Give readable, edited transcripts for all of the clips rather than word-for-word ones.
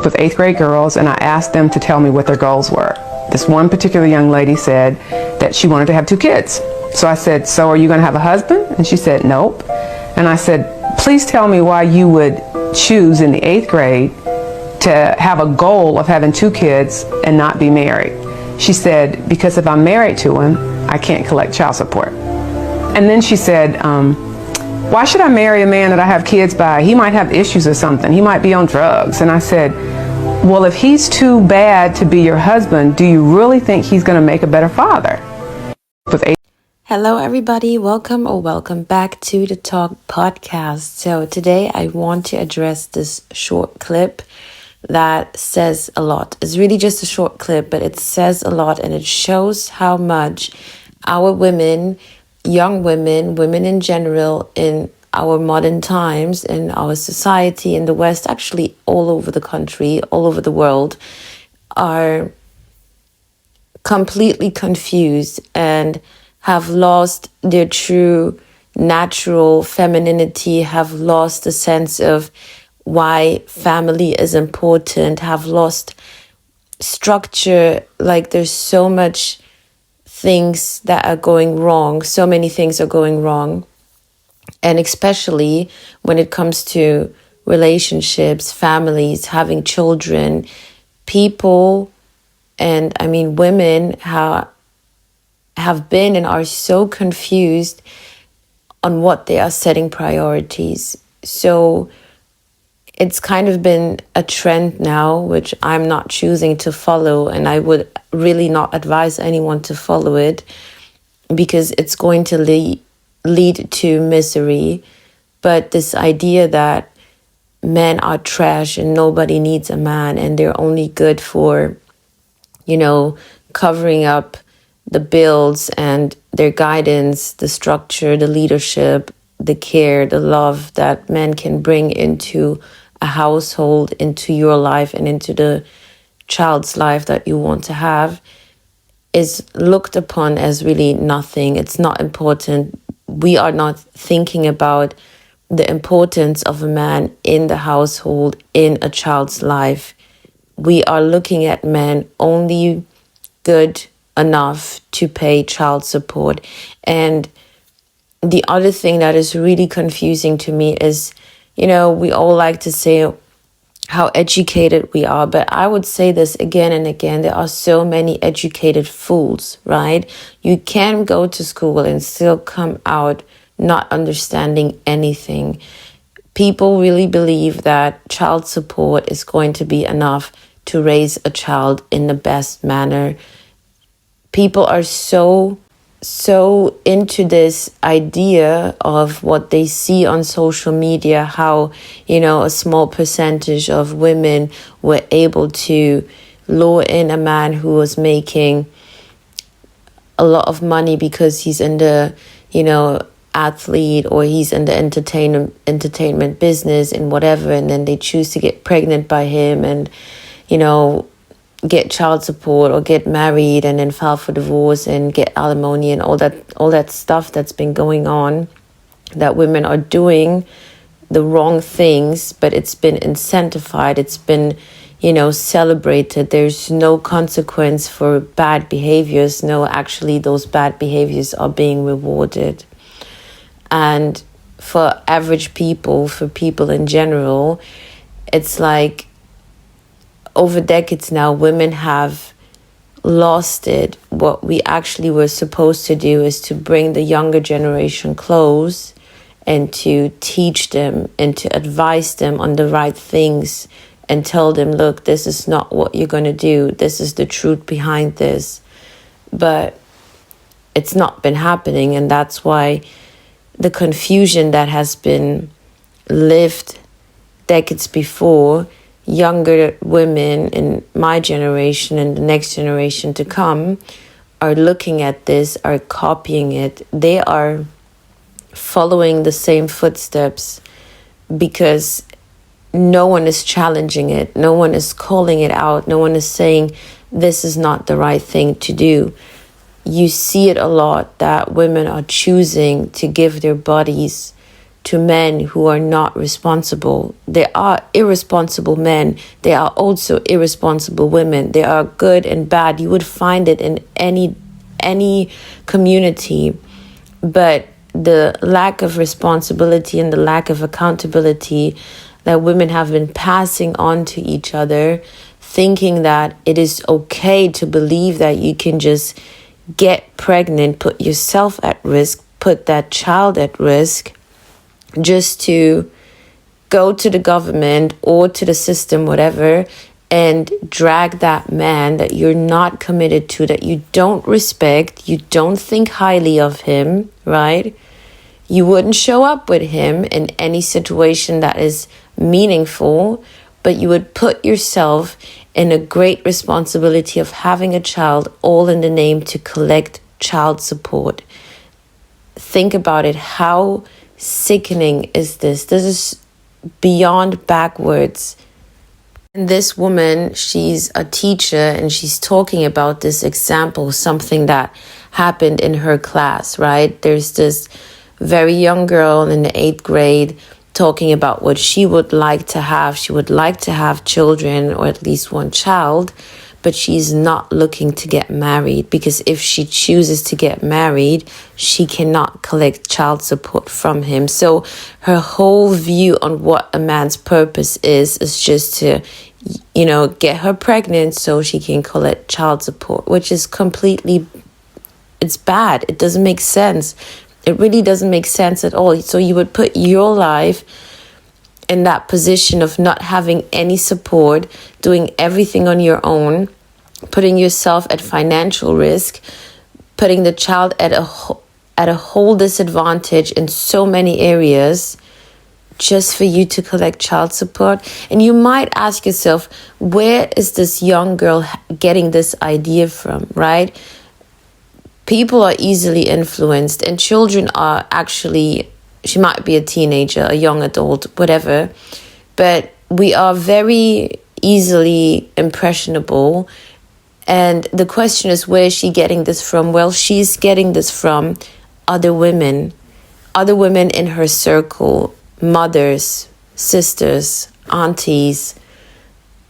with eighth grade girls, and I asked them to tell me what their goals were. This one particular young lady said that she wanted to have 2 kids. So I said, so are you going to have a husband? And she said, nope. And I said, please tell me why you would choose in the 8th grade to have a goal of having 2 kids and not be married. She said, because if I'm married to him, I can't collect child support. And then she said, why should I marry a man that I have kids by? He might have issues or something. He might be on drugs. And I said, well, if he's too bad to be your husband, do you really think he's going to make a better father? Hello, everybody. Welcome back to the Talk Podcast. So today I want to address this short clip that says a lot. It's really just a short clip, but it says a lot, and it shows how much our women, young women, women in general, in our modern times, in our society, in the West, actually all over the country, all over the world, are completely confused and have lost their true natural femininity, have lost the sense of why family is important, have lost structure. Like there's so much things that are going wrong. So many things are going wrong. And especially when it comes to relationships, families, having children, people, and I mean women have been and are so confused on what they are setting priorities. So it's kind of been a trend now, which I'm not choosing to follow, and I would really not advise anyone to follow it because it's going to lead to misery. But this idea that men are trash and nobody needs a man and they're only good for, covering up the bills and their guidance, the structure, the leadership, the care, the love that men can bring into a household, into your life and into the child's life that you want to have, is looked upon as really nothing. It's not important. We are not thinking about the importance of a man in the household, in a child's life. We are looking at men only good enough to pay child support. And the other thing that is really confusing to me is, we all like to say how educated we are, but I would say this again and again, there are so many educated fools, right? You can go to school and still come out not understanding anything. People really believe that child support is going to be enough to raise a child in the best manner. People are so into this idea of what they see on social media, how, a small percentage of women were able to lure in a man who was making a lot of money because he's in the, athlete, or he's in the entertainment business and whatever, and then they choose to get pregnant by him and, get child support or get married and then file for divorce and get alimony and all that stuff that's been going on, that women are doing the wrong things, but it's been incentivized, it's been, celebrated. There's no consequence for bad behaviors. No, actually those bad behaviors are being rewarded. And for average people, for people in general, it's like, over decades now, women have lost it. What we actually were supposed to do is to bring the younger generation close and to teach them and to advise them on the right things and tell them, look, this is not what you're going to do. This is the truth behind this. But it's not been happening, and that's why the confusion that has been lived decades before, younger women in my generation and the next generation to come are looking at this, are copying it. They are following the same footsteps because no one is challenging it. No one is calling it out. No one is saying this is not the right thing to do. You see it a lot that women are choosing to give their bodies to men who are not responsible. There are irresponsible men. There are also irresponsible women. There are good and bad. You would find it in any community. But the lack of responsibility and the lack of accountability that women have been passing on to each other, thinking that it is okay to believe that you can just get pregnant, put yourself at risk, put that child at risk, just to go to the government or to the system, whatever, and drag that man that you're not committed to, that you don't respect, you don't think highly of him, right? You wouldn't show up with him in any situation that is meaningful, but you would put yourself in a great responsibility of having a child, all in the name to collect child support. Think about it. How sickening is this? This is beyond backwards. And this woman, she's a teacher and she's talking about this example, something that happened in her class, right? There's this very young girl in the 8th grade talking about what she would like to have. She would like to have children, or at least one child, but she's not looking to get married, because if she chooses to get married, she cannot collect child support from him. So her whole view on what a man's purpose is just to, get her pregnant so she can collect child support, which is completely, it's bad. It doesn't make sense. It really doesn't make sense at all. So you would put your life in that position of not having any support, doing everything on your own, putting yourself at financial risk, putting the child at a whole disadvantage in so many areas, just for you to collect child support. And you might ask yourself, where is this young girl getting this idea from, right? People are easily influenced, and children are actually, she might be a teenager, a young adult, whatever, but we are very easily impressionable. And the question is, where is she getting this from? Well, she's getting this from other women in her circle, mothers, sisters, aunties,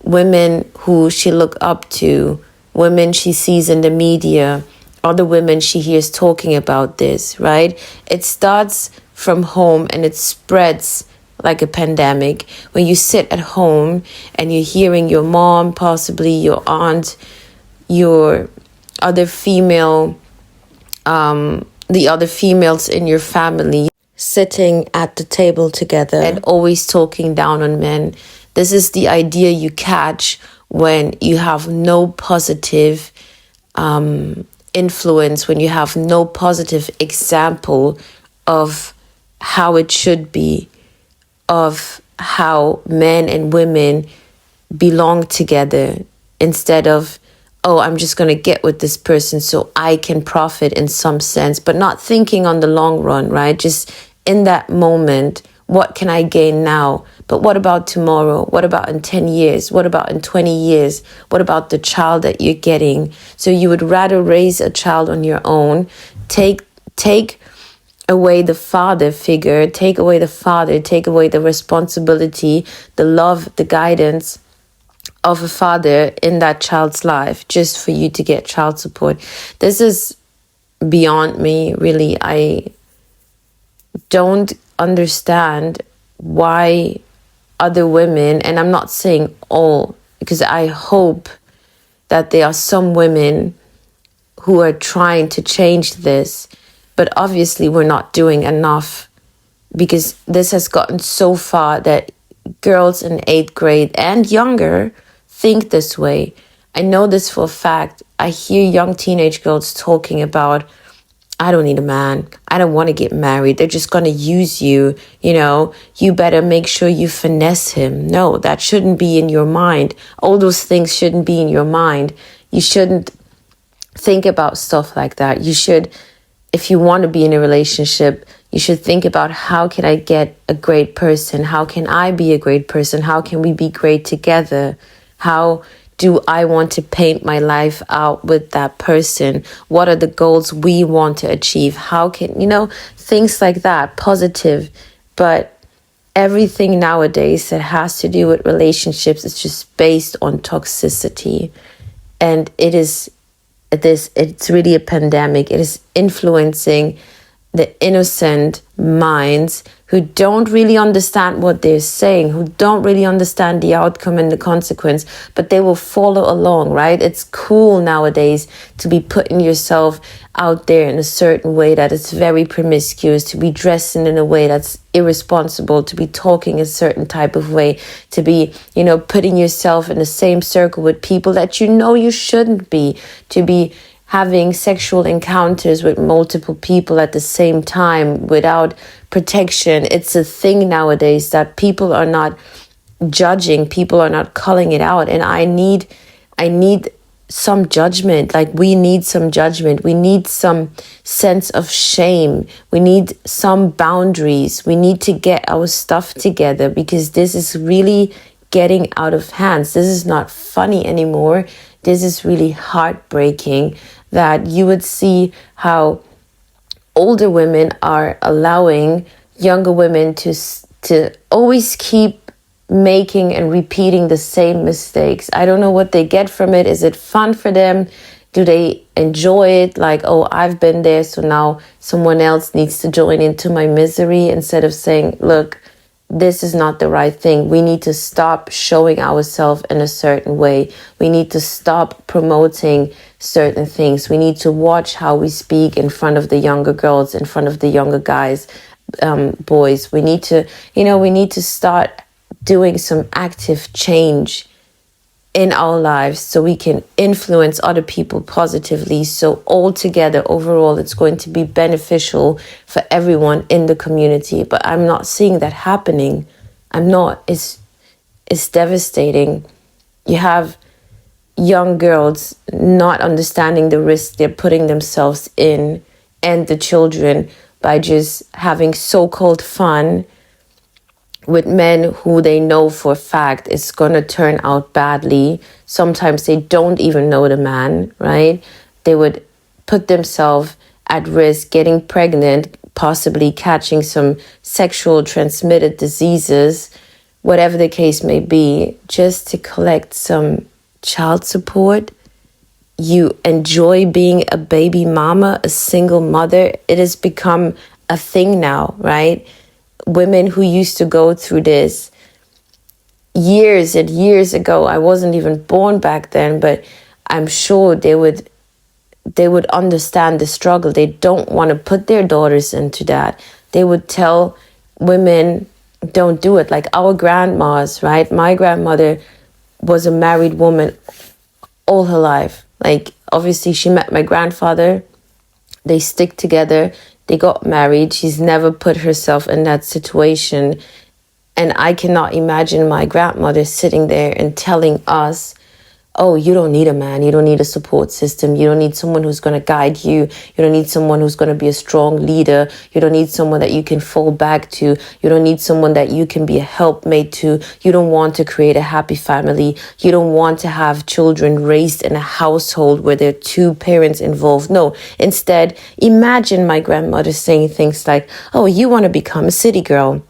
women who she look up to, women she sees in the media, other women she hears talking about this, right? It starts from home and it spreads like a pandemic. When you sit at home and you're hearing your mom, possibly your aunt, your other female, the other females in your family sitting at the table together and always talking down on men. This is the idea you catch when you have no positive influence, when you have no positive example of how it should be, of how men and women belong together, instead of, oh, I'm just going to get with this person so I can profit in some sense, but not thinking on the long run, right? Just in that moment, what can I gain now? But what about tomorrow? What about in 10 years? What about in 20 years? What about the child that you're getting? So you would rather raise a child on your own, take away the father figure, take away the responsibility, the love, the guidance of a father in that child's life, just for you to get child support. This is beyond me, really. I don't understand why other women, and I'm not saying all, because I hope that there are some women who are trying to change this, but obviously we're not doing enough, because this has gotten so far that girls in 8th grade and younger think this way. I know this for a fact. I hear young teenage girls talking about, I don't need a man. I don't want to get married. They're just going to use you. You better make sure you finesse him. No, that shouldn't be in your mind. All those things shouldn't be in your mind. You shouldn't think about stuff like that. You should, if you want to be in a relationship, you should think about, how can I get a great person? How can I be a great person? How can we be great together? How do I want to paint my life out with that person? What are the goals we want to achieve? How can, things like that, positive but everything nowadays that has to do with relationships is just based on toxicity. And it's really a pandemic. It is influencing the innocent minds who don't really understand what they're saying, who don't really understand the outcome and the consequence, but they will follow along, right? It's cool nowadays to be putting yourself out there in a certain way that is very promiscuous, to be dressing in a way that's irresponsible, to be talking a certain type of way, to be, putting yourself in the same circle with people that you shouldn't be, to be having sexual encounters with multiple people at the same time without protection. It's a thing nowadays that people are not judging, people are not calling it out. And I need some judgment. Like, we need some judgment. We need some sense of shame. We need some boundaries. We need to get our stuff together, because this is really getting out of hands. This is not funny anymore. This is really heartbreaking, that you would see how older women are allowing younger women to always keep making and repeating the same mistakes. I don't know what they get from it. Is it fun for them? Do they enjoy it? Like, oh, I've been there, so now someone else needs to join into my misery, instead of saying, look, this is not the right thing. We need to stop showing ourselves in a certain way. We need to stop promoting certain things. We need to watch how we speak in front of the younger girls, in front of the younger guys, boys. We need to start doing some active change in our lives so we can influence other people positively. So altogether, overall, it's going to be beneficial for everyone in the community. But I'm not seeing that happening. I'm not. It's devastating. You have young girls not understanding the risk they're putting themselves in, and the children, by just having so-called fun with men who they know for a fact is going to turn out badly. Sometimes they don't even know the man, right? They would put themselves at risk getting pregnant, possibly catching some sexual transmitted diseases, whatever the case may be, just to collect some child support. You enjoy being a baby mama, a single mother. It has become a thing now, right? Women who used to go through this years and years ago, I wasn't even born back then, but I'm sure they would understand the struggle. They don't want to put their daughters into that. They would tell women, don't do it. Like our grandmas, right? My grandmother was a married woman all her life. Like, obviously she met my grandfather, they stick together, they got married. She's never put herself in that situation. And I cannot imagine my grandmother sitting there and telling us, oh, you don't need a man. You don't need a support system. You don't need someone who's going to guide you. You don't need someone who's going to be a strong leader. You don't need someone that you can fall back to. You don't need someone that you can be a helpmate to. You don't want to create a happy family. You don't want to have children raised in a household where there are two parents involved. No, instead, imagine my grandmother saying things like, oh, you want to become a city girl.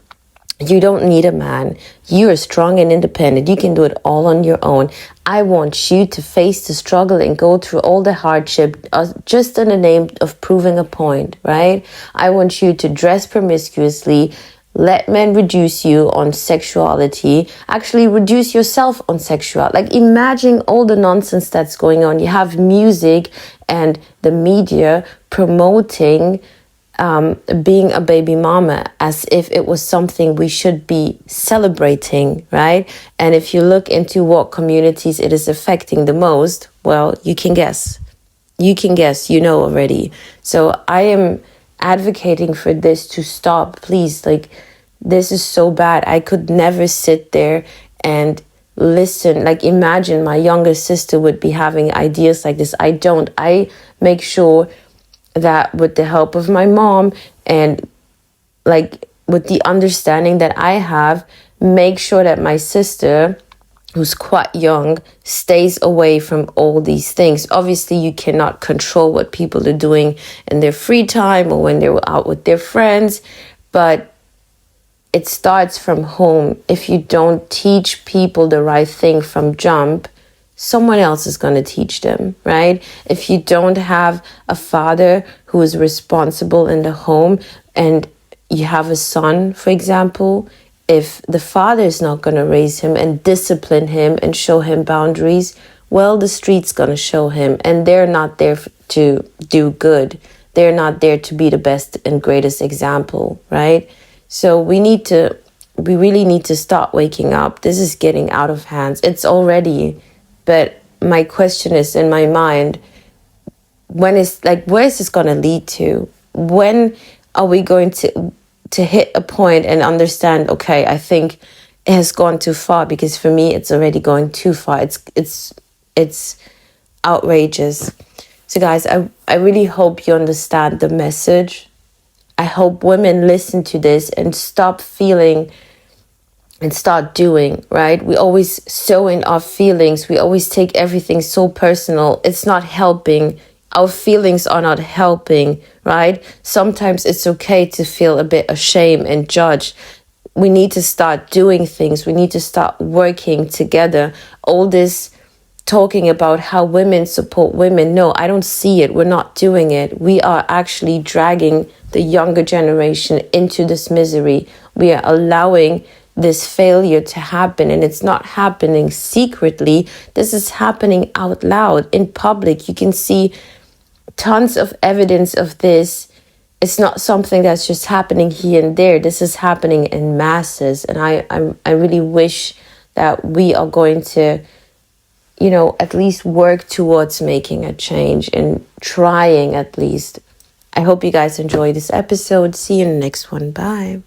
You don't need a man. You are strong and independent. You can do it all on your own. I want you to face the struggle and go through all the hardship just in the name of proving a point, right? I want you to dress promiscuously, let men reduce you on sexuality, actually reduce yourself on sexuality. Like, imagine all the nonsense that's going on. You have music and the media promoting being a baby mama as if it was something we should be celebrating, right? And if you look into what communities it is affecting the most, well, you can guess. You can guess, you know already. So I am advocating for this to stop, please. Like, this is so bad. I could never sit there and listen. Like, imagine my younger sister would be having ideas like this. I don't. I make sure that with the help of my mom and like with the understanding that I have, make sure that my sister, who's quite young, stays away from all these things. Obviously, you cannot control what people are doing in their free time or when they're out with their friends, but it starts from home. If you don't teach people the right thing from jump, someone else is going to teach them, right? If you don't have a father who is responsible in the home, and you have a son, for example, if the father is not going to raise him and discipline him and show him boundaries, well, the street's going to show him, and they're not there to do good. They're not there to be the best and greatest example, right? So we really need to start waking up. This is getting out of hands. It's already, but my question is in my mind, where is this going to lead to? When are we going to hit a point and understand, okay, I think it has gone too far? Because for me, it's already going too far. It's outrageous. So guys, I really hope you understand the message. I hope women listen to this and stop feeling and start doing, right? We always sow in our feelings. We always take everything so personal. It's not helping. Our feelings are not helping, right? Sometimes it's okay to feel a bit ashamed and judged. We need to start doing things. We need to start working together. All this talking about how women support women. No, I don't see it. We're not doing it. We are actually dragging the younger generation into this misery. We are allowing this failure to happen, and it's not happening secretly. This is happening out loud in public. You can see tons of evidence of this. It's not something that's just happening here and there. This is happening in masses, and I really wish that we are going to, at least work towards making a change and trying at least. I hope you guys enjoy this episode. See you in the next one. Bye.